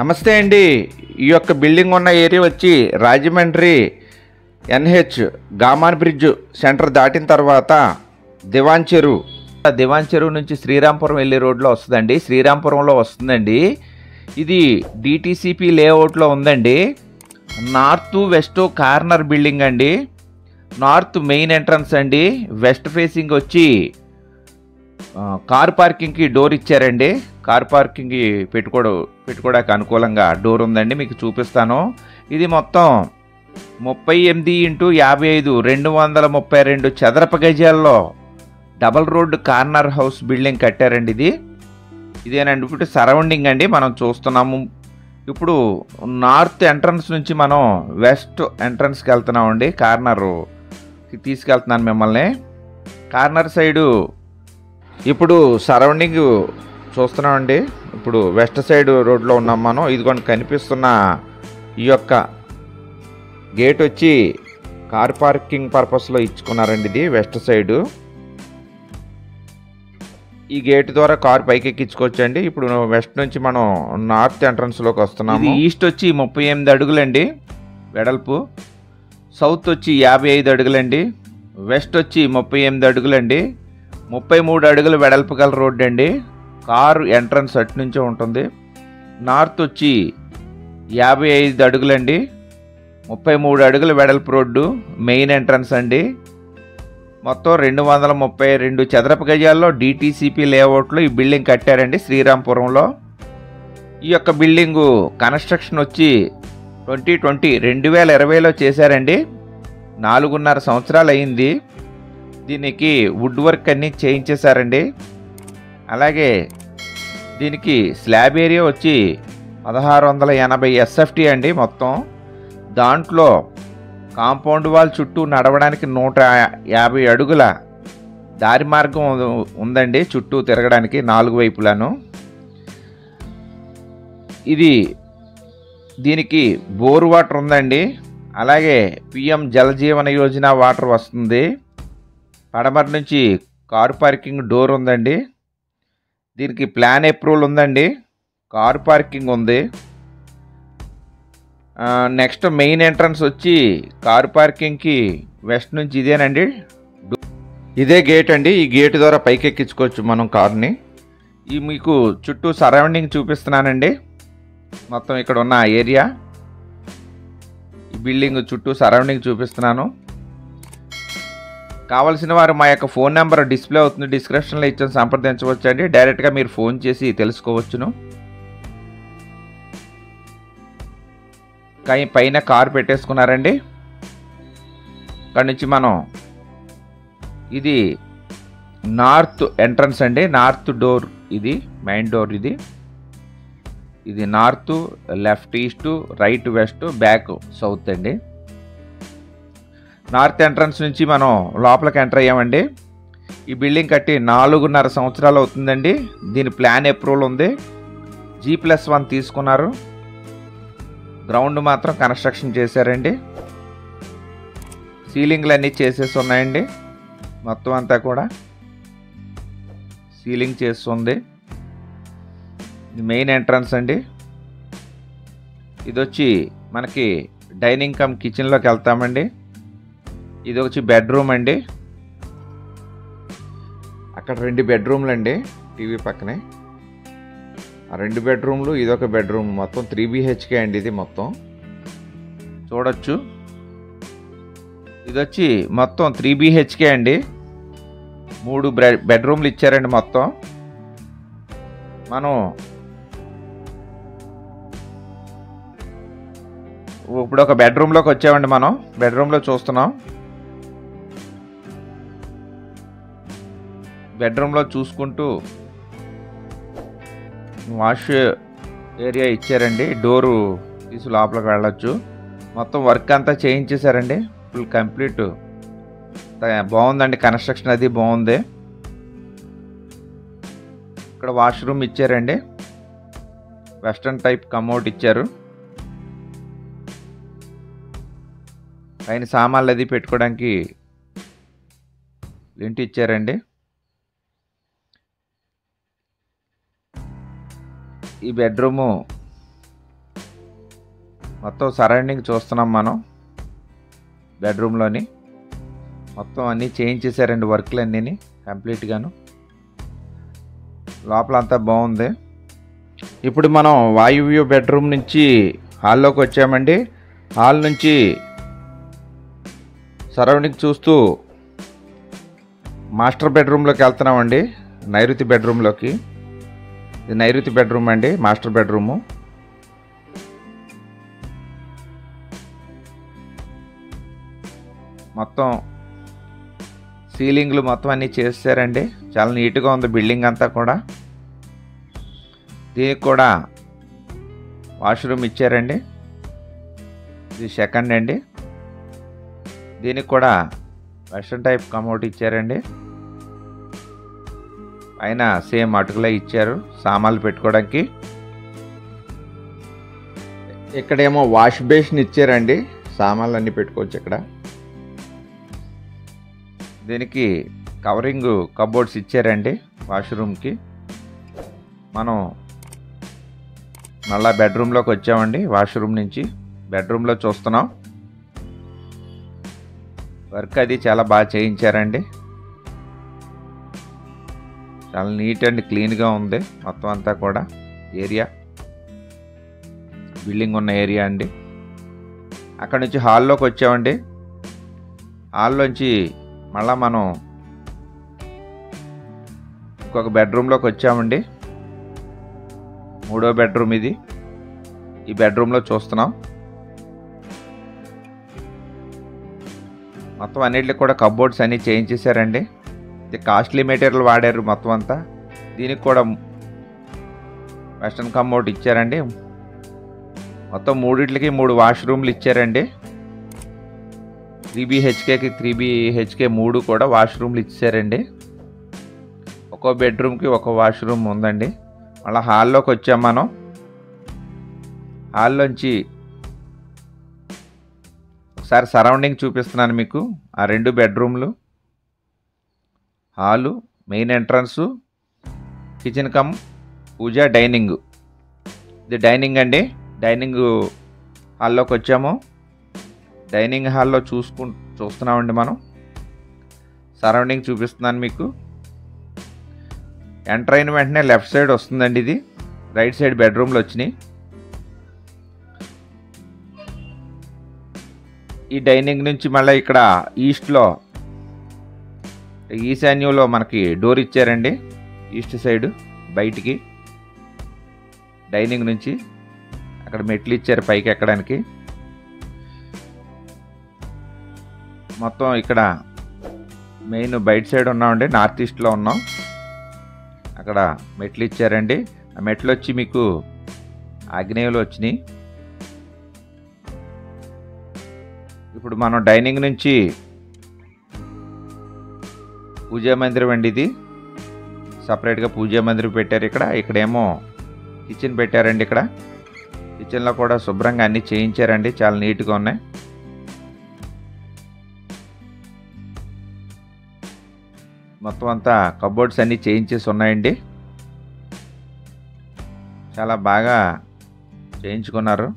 నమస్తే అండి. ఈ యొక్క బిల్డింగ్ ఉన్న ఏరియా వచ్చి రాజమండ్రి ఎన్హెచ్ గామాన్ బ్రిడ్జ్ సెంటర్ దాటిన తర్వాత దివాన్ చెరువు నుంచి శ్రీరాంపురం వెళ్ళే రోడ్లో వస్తుందండి. శ్రీరాంపురంలో వస్తుందండి. ఇది డిటిసిపి లేఅవుట్లో ఉందండి. నార్త్ వెస్ట్ కార్నర్ బిల్డింగ్ అండి. నార్త్ మెయిన్ ఎంట్రన్స్ అండి. వెస్ట్ ఫేసింగ్ వచ్చి కార్ పార్కింగ్కి డోర్ ఇచ్చారండి. కార్ పార్కింగ్కి పెట్టుకోవడానికి అనుకూలంగా డోర్ ఉందండి. మీకు చూపిస్తాను. ఇది మొత్తం 38x55 232 చదరపు గజాల్లో double road corner house building కట్టారండి. ఇదేనండి ఇప్పుడు సరౌండింగ్ అండి మనం చూస్తున్నాము. ఇప్పుడు నార్త్ ఎంట్రన్స్ నుంచి మనం వెస్ట్ ఎంట్రన్స్కి వెళ్తున్నామండి. కార్నర్కి తీసుకెళ్తున్నాను మిమ్మల్ని. కార్నర్ సైడు ఇప్పుడు సరౌండింగ్ చూస్తున్నామండి. ఇప్పుడు వెస్ట్ సైడ్ రోడ్లో ఉన్నాం మనం. ఇదిగోండి కనిపిస్తున్న ఈ యొక్క గేట్ వచ్చి కార్ పార్కింగ్ పర్పస్లో ఇచ్చుకున్నారండి. ఇది వెస్ట్ సైడు. ఈ గేట్ ద్వారా కార్ పైకి ఎక్కించుకోవచ్చండి. ఇప్పుడు వెస్ట్ నుంచి మనం నార్త్ ఎంట్రన్స్లోకి వస్తున్నాము. ఈస్ట్ వచ్చి 38 అడుగులండి వెడల్పు. సౌత్ వచ్చి 55 అడుగులండి. వెస్ట్ వచ్చి 38 అడుగులండి. 33 అడుగులు వెడల్పు గల రోడ్డు అండి. కారు ఎంట్రన్స్ అటు నుంచే ఉంటుంది. నార్త్ వచ్చి 55 అడుగులండి. 33 అడుగులు వెడల్పు రోడ్డు. మెయిన్ ఎంట్రన్స్ అండి. మొత్తం 232 చదరపు గజాల్లో డిటిసిపి లేఅవుట్లో ఈ బిల్డింగ్ కట్టారండి శ్రీరాంపురంలో. ఈ యొక్క బిల్డింగు కన్స్ట్రక్షన్ వచ్చి 2020లో చేశారండి. 4.5 సంవత్సరాలు అయింది. దీనికి వుడ్ వర్క్ అన్నీ చేయించేశారండి. అలాగే దీనికి స్లాబ్ ఏరియా వచ్చి 1680 ఎస్ఎఫ్టీ అండి మొత్తం. దాంట్లో కాంపౌండ్ వాల్ చుట్టూ నడవడానికి 150 అడుగుల దారి మార్గం ఉందండి చుట్టూ తిరగడానికి 4 వైపులను. దీనికి బోర్ వాటర్ ఉందండి. అలాగే పిఎం జలజీవన యోజన వాటర్ వస్తుంది. పడమర నుంచి కారు పార్కింగ్ డోర్ ఉందండి. దీనికి ప్లాన్ అప్రూవల్ ఉందండి. కారు పార్కింగ్ ఉంది. నెక్స్ట్ మెయిన్ ఎంట్రన్స్ వచ్చి కారు పార్కింగ్కి వెస్ట్ నుంచి ఇదేనండి. ఇదే గేట్ అండి. ఈ గేట్ ద్వారా పైకి ఎక్కించుకోవచ్చు మనం కార్ని. ఈ మీకు చుట్టూ సరౌండింగ్ చూపిస్తున్నానండి. మొత్తం ఇక్కడ ఉన్న ఏరియా, ఈ బిల్డింగ్ చుట్టూ సరౌండింగ్ చూపిస్తున్నాను. కావలసిన వారు మా యొక్క ఫోన్ నెంబర్ డిస్ప్లే అవుతుంది, డిస్క్రిప్షన్లో ఇచ్చాను, సంప్రదించవచ్చు అండి. డైరెక్ట్గా మీరు ఫోన్ చేసి తెలుసుకోవచ్చును. కానీ పైన కారు పెట్టేసుకున్నారండి. ఇక్కడ నుంచి మనం ఇది నార్త్ ఎంట్రన్స్ అండి. నార్త్ డోర్ ఇది మెయిన్ డోర్. ఇది north, left east, right west, back south అండి. నార్త్ ఎంట్రన్స్ నుంచి మనం లోపలికి ఎంటర్ అయ్యామండి. ఈ బిల్డింగ్ కట్టి 4.5 సంవత్సరాలు అవుతుందండి. దీని ప్లాన్ అప్రూవల్ ఉంది. G+1 తీసుకున్నారు. గ్రౌండ్ మాత్రం కన్స్ట్రక్షన్ చేశారండి. సీలింగ్లు అన్నీ చేసేసి ఉన్నాయండి. మొత్తం అంతా కూడా సీలింగ్ చేస్తుంది. ఇది మెయిన్ ఎంట్రన్స్ అండి. ఇది వచ్చి మనకి డైనింగ్ కమ్ కిచెన్లోకి వెళ్తామండి. ఇది వచ్చి బెడ్రూమ్ అండి. అక్కడ 2 బెడ్రూమ్లు అండి టీవీ పక్కనే. ఆ 2 బెడ్రూమ్లు, ఇదొక బెడ్రూమ్. మొత్తం 3 BHK అండి. ఇది మొత్తం చూడొచ్చు. ఇది వచ్చి మొత్తం 3 BHK అండి. 3 బెడ్రూమ్లు ఇచ్చారండి మొత్తం. మనం ఇప్పుడు ఒక బెడ్రూమ్లోకి వచ్చామండి. మనం బెడ్రూమ్లో చూస్తున్నాం. బెడ్రూమ్లో చూసుకుంటూ వాష్ ఏరియా ఇచ్చారండి. డోరు తీసి లోపలికి వెళ్ళొచ్చు. మొత్తం వర్క్ అంతా చేయించేశారండి. ఫుల్ కంప్లీట్ బాగుందండి. కన్స్ట్రక్షన్ అది బాగుంది. ఇక్కడ వాష్రూమ్ ఇచ్చారండి. వెస్ట్రన్ టైప్ కమోడ్ ఇచ్చారు. పైన సామాన్లు అది పెట్టుకోవడానికి లింట్ ఇచ్చారండి. ఈ బెడ్రూము మొత్తం సరౌండింగ్ చూస్తున్నాం మనం. బెడ్రూమ్లోని మొత్తం అన్నీ చేయించేసారండి, వర్క్లు అన్నీ కంప్లీట్గాను. లోపల అంతా బాగుంది. ఇప్పుడు మనం వాయువ్య బెడ్రూమ్ నుంచి హాల్లోకి వచ్చామండి. హాల్ నుంచి సరౌండింగ్ చూస్తూ మాస్టర్ బెడ్రూమ్లోకి వెళ్తున్నామండి, నైరుతి బెడ్రూమ్లోకి. ఇది నైరుతి బెడ్రూమ్ అండి, మాస్టర్ బెడ్రూము. మొత్తం సీలింగ్లు మొత్తం అన్నీ చేశారండి, చాలా నీట్గా ఉంది బిల్డింగ్ అంతా కూడా. దీనికి కూడా వాష్రూమ్ ఇచ్చారండి, ఇది సెకండ్ అండి. దీనికి కూడా వెస్ట్రన్ టైప్ కమోడ్ ఇచ్చారండి. పైన సేమ్ అటుకులే ఇచ్చారు సామాన్లు పెట్టుకోవడానికి. ఇక్కడేమో వాష్ బేసిన్ ఇచ్చారండి, సామాన్లు అన్నీ పెట్టుకోవచ్చు ఇక్కడ. దీనికి కవరింగ్ కబోర్డ్స్ ఇచ్చారండి వాష్రూమ్కి. మనం మళ్ళా బెడ్రూమ్లోకి వచ్చామండి. వాష్రూమ్ నుంచి బెడ్రూమ్లో చూస్తున్నాం. వర్క్ అది చాలా బాగా చేయించారండి, చాలా నీట్ అండ్ క్లీన్గా ఉంది మొత్తం అంతా కూడా. ఏరియా బిల్డింగ్ ఉన్న ఏరియా అండి. అక్కడ నుంచి హాల్లోకి వచ్చామండి. హాల్లోంచి మళ్ళా మనం ఇంకొక బెడ్రూమ్లోకి వచ్చామండి. మూడో బెడ్రూమ్ ఇది. ఈ బెడ్రూమ్లో చూస్తున్నాం. మొత్తం అన్నిటికి కూడా కబోర్డ్స్ అన్నీ చేయించేశారండి. ఇది కాస్ట్లీ మెటీరియల్ వాడారు మొత్తం అంతా. దీనికి కూడా వెస్ట్రన్ కమోడ్ ఇచ్చారండి. మొత్తం మూడిట్లకి 3 వాష్రూమ్లు ఇచ్చారండి. 3 BHKకి 3 BHK 3 కూడా వాష్రూమ్లు ఇచ్చారండి. ఒక్కో బెడ్రూమ్కి ఒక వాష్రూమ్ ఉందండి. మళ్ళీ హాల్లోకి వచ్చాం మనం. హాల్లోంచి ఒకసారి సరౌండింగ్ చూపిస్తున్నాను మీకు. ఆ 2 బెడ్రూమ్లు, hall, main entrance, kitchen cum puja, dining. ఇది డైనింగ్ అండి. డైనింగ్ హాల్లోకి వచ్చాము. డైనింగ్ హాల్లో చూస్తున్నామండి మనం. సరౌండింగ్ చూపిస్తున్నాను మీకు. ఎంటర్ అయిన వెంటనే లెఫ్ట్ సైడ్ వస్తుందండి ఇది. రైట్ సైడ్ బెడ్రూమ్లు వచ్చినాయి. ఈ డైనింగ్ నుంచి మళ్ళీ ఇక్కడ ఈస్ట్లో, ఈశాన్యంలో మనకి డోర్ ఇచ్చారండి. ఈస్ట్ సైడ్ బయటికి డైనింగ్ నుంచి అక్కడ మెట్లు ఇచ్చారు పైకి ఎక్కడానికి. మొత్తం ఇక్కడ మెయిన్ బయట సైడ్ ఉన్నామండి, నార్త్ ఈస్ట్లో ఉన్నాం. అక్కడ మెట్లు ఇచ్చారండి. ఆ మెట్లు వచ్చి మీకు ఆగ్నేయులు వచ్చినాయి. ఇప్పుడు మనం డైనింగ్ నుంచి పూజా మందిరం అండి ఇది. సపరేట్గా పూజా మందిరం పెట్టారు ఇక్కడ. ఇక్కడేమో కిచెన్ పెట్టారండి. ఇక్కడ కిచెన్లో కూడా శుభ్రంగా అన్నీ చేయించారండి, చాలా నీట్గా ఉన్నాయి. మొత్తం అంతా కబోర్డ్స్ అన్నీ చేయించేసి ఉన్నాయండి, చాలా బాగా చేయించుకున్నారు.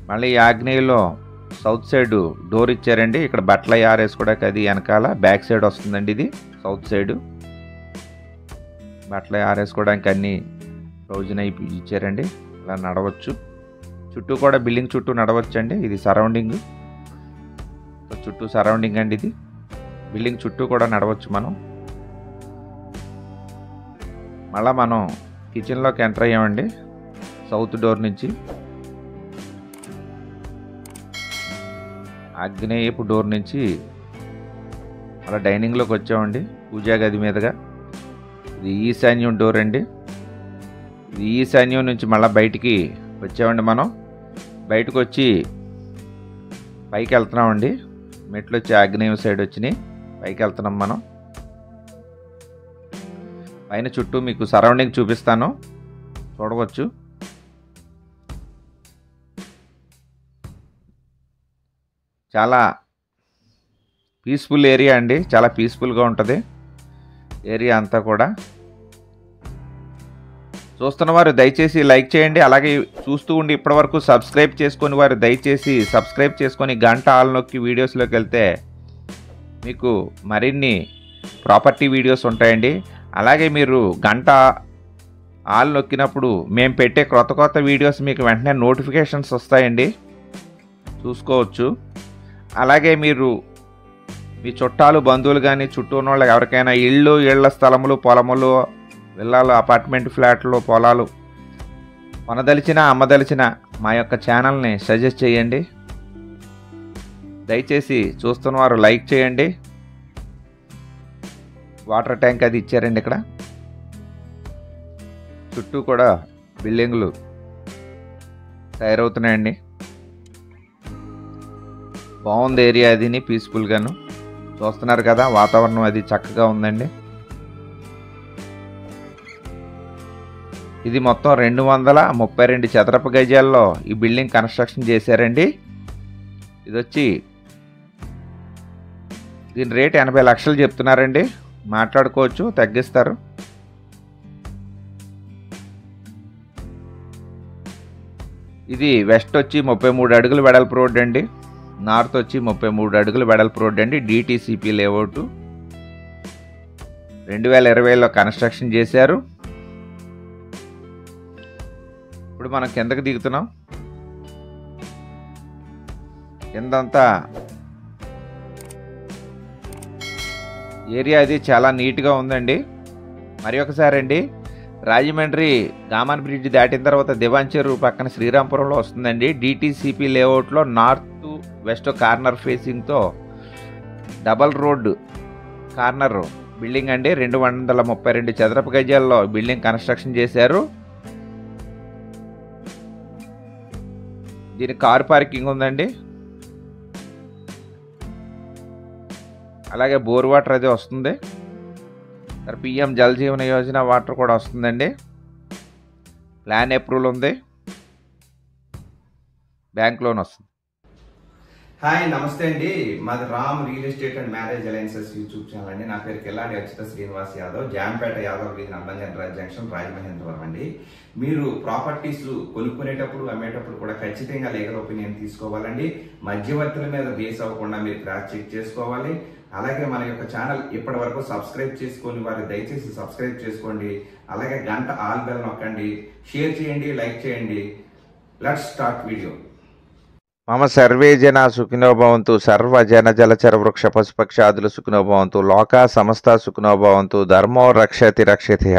మళ్ళీ ఆగ్నేయులో సౌత్ సైడ్ డోర్ ఇచ్చారండి. ఇక్కడ బట్టలు ఆరేసుకోవడానికి అది వెనకాల బ్యాక్ సైడ్ వస్తుందండి. ఇది సౌత్ సైడ్ బట్టలు ఆరేసుకోవడానికి అన్నీ ప్రొవిజన్ అయి ఇచ్చారండి. ఇలా నడవచ్చు, చుట్టూ కూడా బిల్డింగ్ చుట్టూ నడవచ్చు అండి. ఇది సరౌండింగ్, చుట్టూ సరౌండింగ్ అండి. ఇది బిల్డింగ్ చుట్టూ కూడా నడవచ్చు మనం. మళ్ళీ మనం కిచెన్లోకి ఎంటర్ అయ్యామండి సౌత్ డోర్ నుంచి. ఆగ్నేయపు డోర్ నుంచి అలా డైనింగ్లోకి వచ్చామండి, పూజా గది మీదుగా. ఇది ఈశాన్యం డోర్ అండి. ఇది ఈశాన్యం నుంచి మళ్ళీ బయటికి వచ్చామండి మనం. బయటకు వచ్చి పైకి వెళ్తున్నామండి. మెట్లు వచ్చి ఆగ్నేయం సైడ్ వచ్చినాయి, పైకి వెళ్తున్నాం మనం. పైన చుట్టూ మీకు సరౌండింగ్ చూపిస్తాను, చూడవచ్చు. చాలా పీస్ఫుల్ ఏరియా అండి, చాలా పీస్ఫుల్గా ఉంటుంది ఏరియా అంతా కూడా. చూస్తున్న వారు దయచేసి లైక్ చేయండి. అలాగే చూస్తూ ఉండి ఇప్పటివరకు సబ్స్క్రైబ్ చేసుకొని వారు దయచేసి సబ్స్క్రైబ్ చేసుకొని గంట ఆల్ నొక్కి వీడియోస్లోకి వెళ్తే మీకు మరిన్ని ప్రాపర్టీ వీడియోస్ ఉంటాయండి. అలాగే మీరు గంట ఆల్ నొక్కినప్పుడు మేము పెట్టే కొత్త వీడియోస్ మీకు వెంటనే నోటిఫికేషన్స్ వస్తాయండి, చూసుకోవచ్చు. అలాగే మీరు మీ చుట్టాలు బంధువులు కానీ చుట్టూ ఉన్న వాళ్ళకి ఎవరికైనా ఇళ్ల స్థలములు పొలములు విల్లాలు అపార్ట్మెంట్ ఫ్లాట్లు పొలాలు కొనదలిచిన అమ్మదలిచిన మా యొక్క ఛానల్ని సజెస్ట్ చేయండి. దయచేసి చూస్తున్న వారు లైక్ చేయండి. వాటర్ ట్యాంక్ అది ఇచ్చారండి. ఇక్కడ చుట్టూ కూడా బిల్డింగులు తయారవుతున్నాయండి. బాగుంది ఏరియా అది, పీస్ఫుల్గాను చూస్తున్నారు కదా, వాతావరణం అది చక్కగా ఉందండి. ఇది మొత్తం 232 చదరపు గజాల్లో ఈ బిల్డింగ్ కన్స్ట్రక్షన్ చేశారండి. ఇది వచ్చి దీని రేట్ 80 లక్షలు చెప్తున్నారండి. మాట్లాడుకోవచ్చు, తగ్గిస్తారు. ఇది వెస్ట్ వచ్చి 33 అడుగుల వెడల్పు రోడ్ అండి. నార్త్ వచ్చి 33 అడుగుల వెడల్పు రోడ్ అండి. డిటిసిపి లేఅవుట్ 2020లో కన్స్ట్రక్షన్ చేశారు. ఇప్పుడు మనం కిందకి దిగుతున్నాం. కిందంతా ఏరియా అది చాలా నీట్గా ఉందండి. మరి ఒకసారి అండి, రాజమండ్రి గామన్ బ్రిడ్జ్ దాటిన తర్వాత దివాన్ చెరువు పక్కన శ్రీరాంపురంలో వస్తుందండి. డిటిసిపి లేఅవుట్లో నార్త్ వెస్ట్ కార్నర్ ఫేసింగ్తో డబల్ రోడ్ కార్నర్ బిల్డింగ్ అండి. 232 చదరపు గజాల్లో బిల్డింగ్ కన్స్ట్రక్షన్ చేశారు. దీనికి కార్ పార్కింగ్ ఉందండి. అలాగే బోర్ వాటర్ అది వస్తుంది. పిఎం జల్ జీవన యోజన వాటర్ కూడా వస్తుందండి. ప్లాన్ అప్రూవల్ ఉంది. బ్యాంక్ లోన్ వస్తుంది. హాయ్, నమస్తే అండి. మాది Ram real estate and marriage alliances YouTube channel అండి. నా పేరు కిల్లాడి అచ్యుత శ్రీనివాస్ యాదవ్, జాంపేట యాదవ్ వీధి నందంగన్ జంక్షన్, రాజమహేంద్రవరం అండి. మీరు ప్రాపర్టీస్ కొనుక్కునేటప్పుడు అమ్మేటప్పుడు కూడా ఖచ్చితంగా లీగల్ ఒపీనియన్ తీసుకోవాలండి. మధ్యవర్తుల మీద బేస్ అవ్వకుండా మీరు క్రాస్ చెక్ చేసుకోవాలి. అలాగే మన యొక్క ఛానల్ ఇప్పటి వరకు సబ్స్క్రైబ్ చేసుకొని వారు దయచేసి సబ్స్క్రైబ్ చేసుకోండి. అలాగే గంట ఆల్ బెల్ నొక్కండి, షేర్ చేయండి, లైక్ చేయండి. Let's start video. మమ సర్వే జనా సుఖినో భవంతు, సర్వ జన జలచర వృక్ష పశుపక్షాదులు సుఖినో భవంతు, లోకా సమస్త సుఖినో భవంతు, ధర్మో రక్షతి రక్షతిః.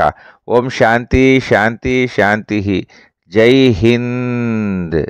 ఓం శాంతి శాంతి శాంతి. జై హింద్.